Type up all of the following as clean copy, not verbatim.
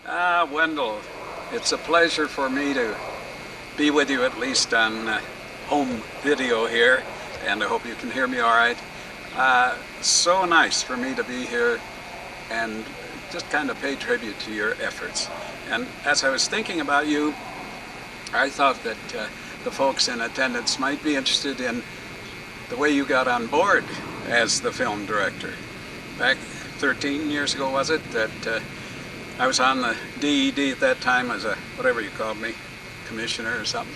Wendell, it's a pleasure for me to be with you, at least on home video here, and I hope you can hear me all right. So nice for me to be here and just kind of pay tribute to your efforts. And as I was thinking about you, I thought that the folks in attendance might be interested in the way you got on board as the film director. Back 13 years ago, was it, that I was on the DED at that time as a, whatever you called me, commissioner or something,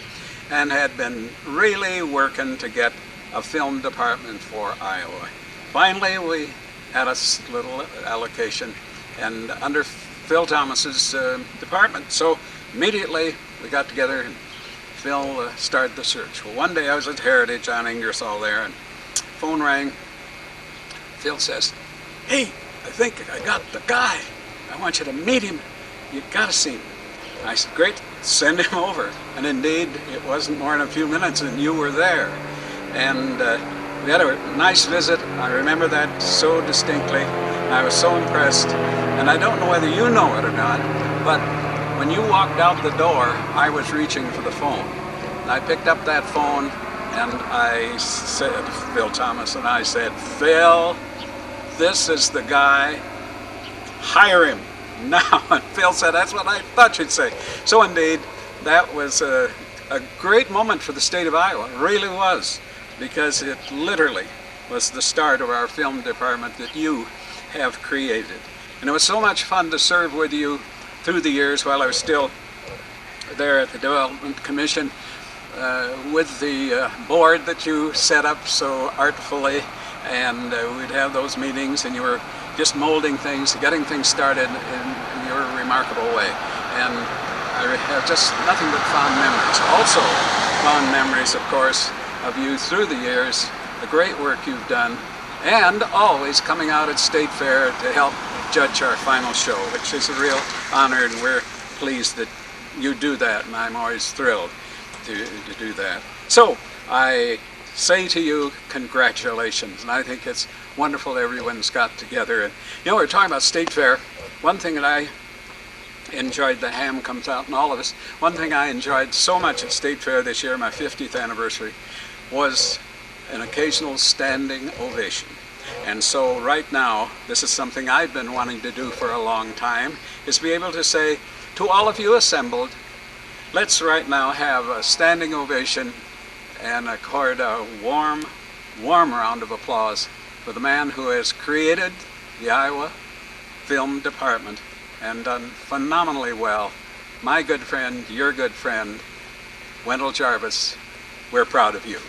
and had been really working to get a film department for Iowa. Finally, we had a little allocation and under Phil Thomas's department. So immediately we got together and Phil started the search. Well, one day I was at Heritage on Ingersoll there, and phone rang. Phil says, "Hey, I think I got the guy. I want you to meet him. You gotta see him." I said, "Great, send him over." And indeed, it wasn't more than a few minutes and you were there. And we had a nice visit. I remember that so distinctly. I was so impressed. And I don't know whether you know it or not, but when you walked out the door, I was reaching for the phone. And I picked up that phone and I said, Phil Thomas, and I said, "Phil, this is the guy. Hire him now." And Phil said, "That's what I thought you'd say." So indeed, that was a great moment for the state of Iowa. It really was, because it literally was the start of our film department that you have created. And it was so much fun to serve with you through the years while I was still there at the Development Commission with the board that you set up so artfully, and we'd have those meetings and you were just molding things, getting things started in your remarkable way. And I have just nothing but fond memories. Also fond memories, of course, of you through the years, the great work you've done, and always coming out at State Fair to help judge our final show, which is a real honor, and we're pleased that you do that, and I'm always thrilled to do that. So I say to you, congratulations, and I think it's wonderful everyone's got together. And you know, we're talking about State Fair. One thing that I enjoyed, the ham comes out in all of us, one thing I enjoyed so much at State Fair this year, my 50th anniversary, was an occasional standing ovation. And so right now, this is something I've been wanting to do for a long time, is be able to say to all of you assembled, let's right now have a standing ovation and accord a warm round of applause for the man who has created the Iowa Film Department and done phenomenally well. My good friend, your good friend, Wendol Jarvis, we're proud of you.